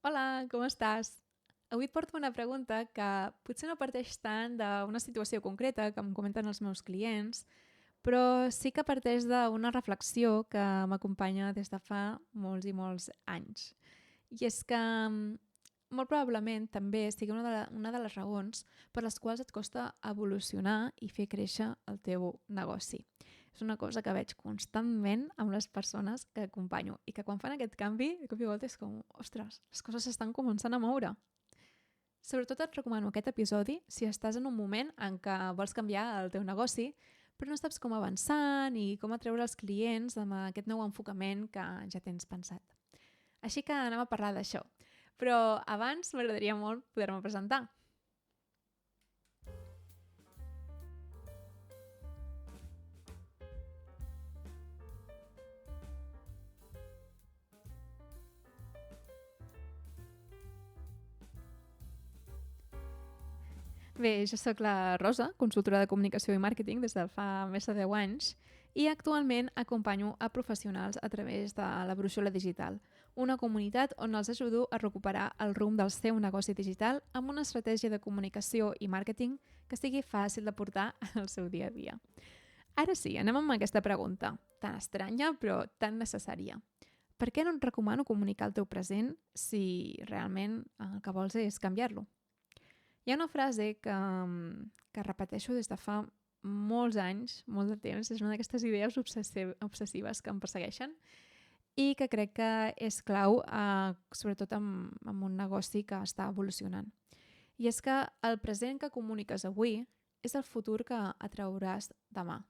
Hola, com estàs? Avui et porto una pregunta que potser no parteix tant d'una situació concreta, que em comenten els meus clients, però sí que parteix d'una reflexió que m'acompanya des de fa molts i molts anys. I és que molt probablement també sigui una de les raons per les quals et costa evolucionar i fer créixer el teu negoci. És una cosa que veig constantment amb les persones que acompanyo i que quan fan aquest canvi, de cop i volta és com, ostres, les coses s'estan començant a moure. Sobretot et recomano aquest episodi si estàs en un moment en què vols canviar el teu negoci, però no saps com avançar ni com atreure els clients amb aquest nou enfocament que ja tens pensat. Així que anem a parlar d'això. Però abans m'agradaria molt poder-me presentar. Bé, jo sóc la Rosa, consultora de comunicació i màrqueting des de fa més de 10 anys i actualment acompanyo a professionals a través de la Brúixola Digital, una comunitat on els ajudo a recuperar el rumb del seu negoci digital amb una estratègia de comunicació i màrqueting que sigui fàcil de portar al seu dia a dia. Ara sí, anem amb aquesta pregunta, tan estranya però tan necessària. Per què no et recomano comunicar el teu present si realment el que vols és canviar-lo? Hi ha una frase que repeteixo des de fa molts anys, molt de temps, és una d'aquestes idees obsessives que em persegueixen i que crec que és clau, sobretot en un negoci que està evolucionant. I és que el present que comuniques avui és el futur que atrauràs demà.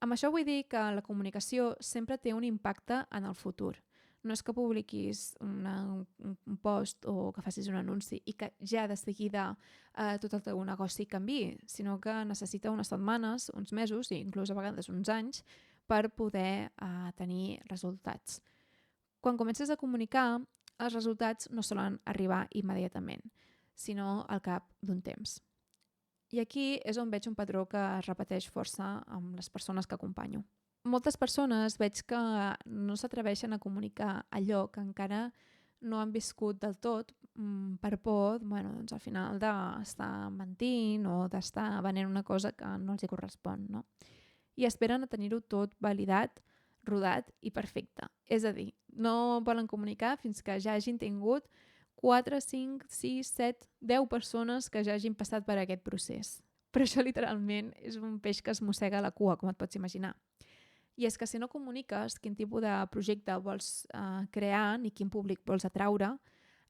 Amb això vull dir que la comunicació sempre té un impacte en el futur. No és que publiquis un post o que facis un anunci i que ja de seguida tot el teu negoci canviï, sinó que necessita unes setmanes, uns mesos i inclús a vegades uns anys per poder tenir resultats. Quan comences a comunicar, els resultats no solen arribar immediatament, sinó al cap d'un temps. I aquí és on veig un patró que es repeteix força amb les persones que acompanyo. Moltes persones veig que no s'atreveixen a comunicar allò que encara no han viscut del tot per por, doncs, al final d'estar mentint o d'estar venent una cosa que no els hi correspon, no? I esperen a tenir-ho tot validat, rodat i perfecte. És a dir, no volen comunicar fins que ja hagin tingut 4, 5, 6, 7, 10 persones que ja hagin passat per aquest procés. Però això literalment és un peix que es mossega la cua, com et pots imaginar. I és que si no comuniques quin tipus de projecte vols crear ni quin públic vols atraure,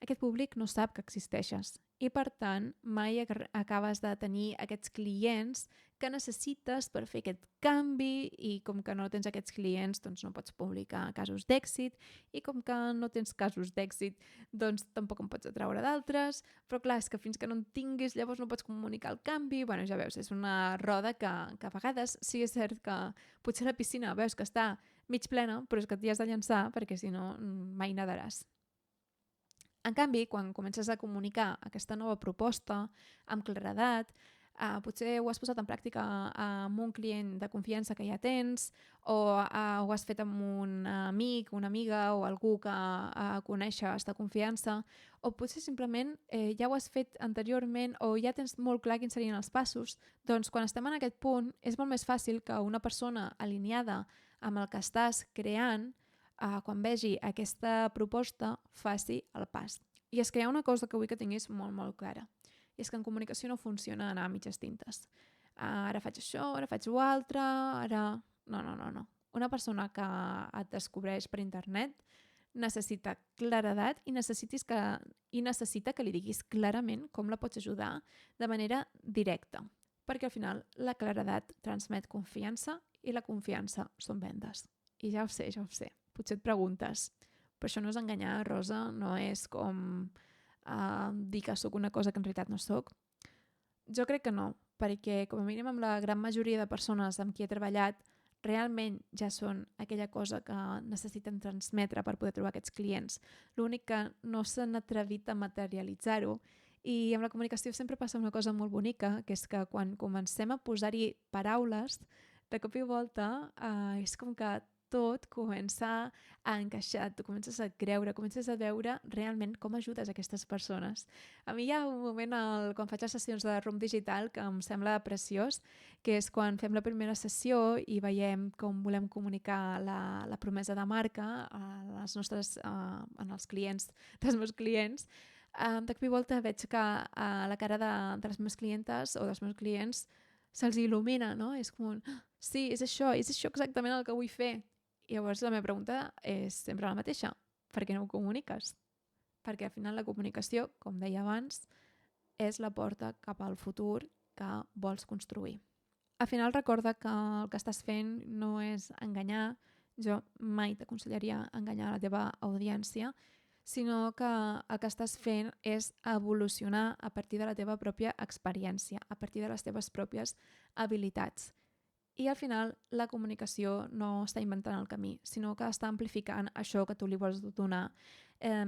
aquest públic no sap que existeixes i, per tant, mai acabes de tenir aquests clients que necessites per fer aquest canvi i com que no tens aquests clients, doncs no pots publicar casos d'èxit i com que no tens casos d'èxit, doncs tampoc en pots atraure d'altres, però clar, és que fins que no en tinguis llavors no pots comunicar el canvi, bueno, ja veus, és una roda que a vegades sí és cert que potser la piscina veus que està mig plena, però és que t'hi has de llançar perquè si no mai nadaràs. En canvi, quan comences a comunicar aquesta nova proposta amb claredat, potser ho has posat en pràctica amb un client de confiança que ja tens o ho has fet amb un amic, una amiga o algú que coneixes de confiança o potser simplement ja ho has fet anteriorment o ja tens molt clar quins serien els passos, doncs quan estem en aquest punt és molt més fàcil que una persona alineada amb el que estàs creant quan vegi aquesta proposta, faci el pas. I és que hi ha una cosa que vull que tinguis molt, molt clara. I és que en comunicació no funciona anar a mitges tintes. Ara faig això, ara faig ho altre, ara... No. Una persona que et descobreix per internet necessita claredat i necessita que li diguis clarament com la pots ajudar de manera directa. Perquè al final la claredat transmet confiança i la confiança són vendes. I ja ho sé. Potser et preguntes, però això no és enganyar, Rosa, no és com dir que sóc una cosa que en realitat no sóc. Jo crec que no, perquè com a mínim amb la gran majoria de persones amb qui he treballat realment ja són aquella cosa que necessiten transmetre per poder trobar aquests clients. L'únic que no s'han atrevit a materialitzar-ho i amb la comunicació sempre passa una cosa molt bonica, que és que quan comencem a posar-hi paraules, de cop i volta és com que tot comença a encaixar, tu comences a creure, comences a veure realment com ajudes aquestes persones. A mi hi ha un moment quan faig les sessions de Room Digital que em sembla preciós, que és quan fem la primera sessió i veiem com volem comunicar la promesa de marca en els clients dels meus clients. De cop i volta veig que a la cara de les meves clientes o dels meus clients se'ls il·lumina, no? És com sí, és això exactament el que vull fer. I llavors la meva pregunta és sempre la mateixa. Per què no ho comuniques? Perquè al final la comunicació, com deia abans, és la porta cap al futur que vols construir. Al final recorda que el que estàs fent no és enganyar. Jo mai t'aconsellaria enganyar la teva audiència, sinó que el que estàs fent és evolucionar a partir de la teva pròpia experiència, a partir de les teves pròpies habilitats. I al final la comunicació no està inventant el camí, sinó que està amplificant això que tu li vols donar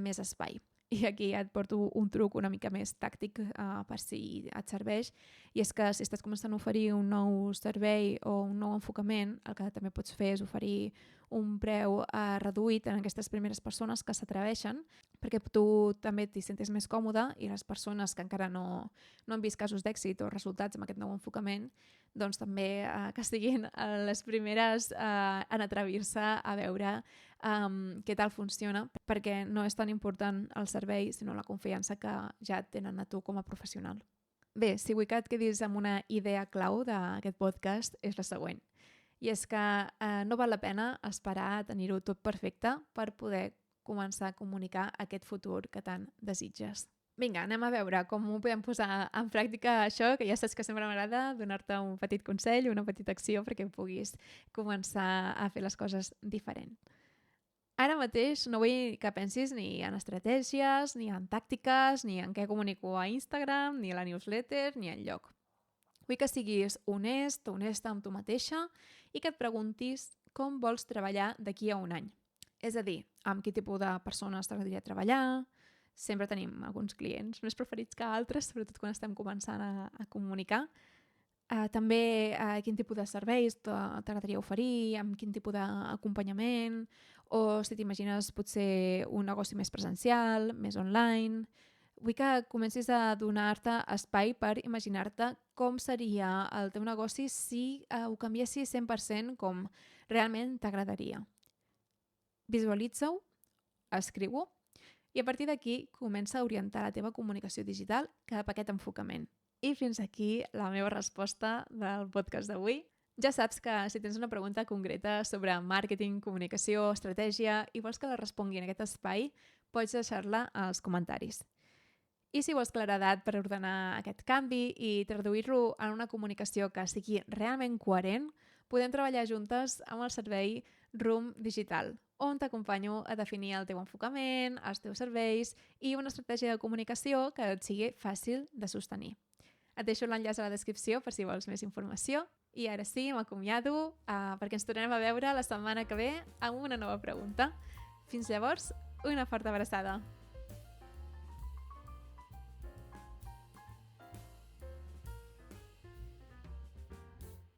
més espai. I aquí ja et porto un truc una mica més tàctic per si et serveix, i és que si estàs començant a oferir un nou servei o un nou enfocament, el que també pots fer és oferir un preu reduït en aquestes primeres persones que s'atreveixen, perquè tu també t'hi sentis més còmode i les persones que encara no han vist casos d'èxit o resultats amb aquest nou enfocament, doncs també que siguin les primeres en atrevir-se a veure què tal funciona, perquè no és tan important el servei, sinó la confiança que ja tenen a tu com a professional. Bé, si vull que et quedis amb una idea clau d'aquest podcast és la següent. I és que no val la pena esperar a tenir-ho tot perfecte per poder començar a comunicar aquest futur que tant desitges. Vinga, anem a veure com ho podem posar en pràctica això, que ja saps que sempre m'agrada donar-te un petit consell, una petita acció perquè puguis començar a fer les coses diferent. Ara mateix no vull que pensis ni en estratègies, ni en tàctiques, ni en què comunico a Instagram, ni a la newsletter, ni enlloc. Vull que siguis honesta amb tu mateixa i que et preguntis com vols treballar d'aquí a un any. És a dir, amb quin tipus de persones t'agradaria treballar. Sempre tenim alguns clients més preferits que altres, sobretot quan estem començant a comunicar. També quin tipus de serveis t'agradaria oferir, amb quin tipus d'acompanyament, o si t'imagines potser un negoci més presencial, més online. Vull que comencis a donar-te espai per imaginar-te com seria el teu negoci si ho canviessis 100% com realment t'agradaria. Visualitza-ho, escriu-ho i a partir d'aquí comença a orientar la teva comunicació digital cap a aquest enfocament. I fins aquí la meva resposta del podcast d'avui. Ja saps que si tens una pregunta concreta sobre màrqueting, comunicació, estratègia i vols que la respongui en aquest espai, pots deixar-la als comentaris. I si vols claredat per ordenar aquest canvi i traduir-lo en una comunicació que sigui realment coherent, podem treballar juntes amb el servei Room Digital, on t'acompanyo a definir el teu enfocament, els teus serveis i una estratègia de comunicació que et sigui fàcil de sostenir. Et deixo l'enllaç a la descripció per si vols més informació. I ara sí, m'acomiado perquè ens tornarem a veure la setmana que ve amb una nova pregunta. Fins llavors, una forta abraçada.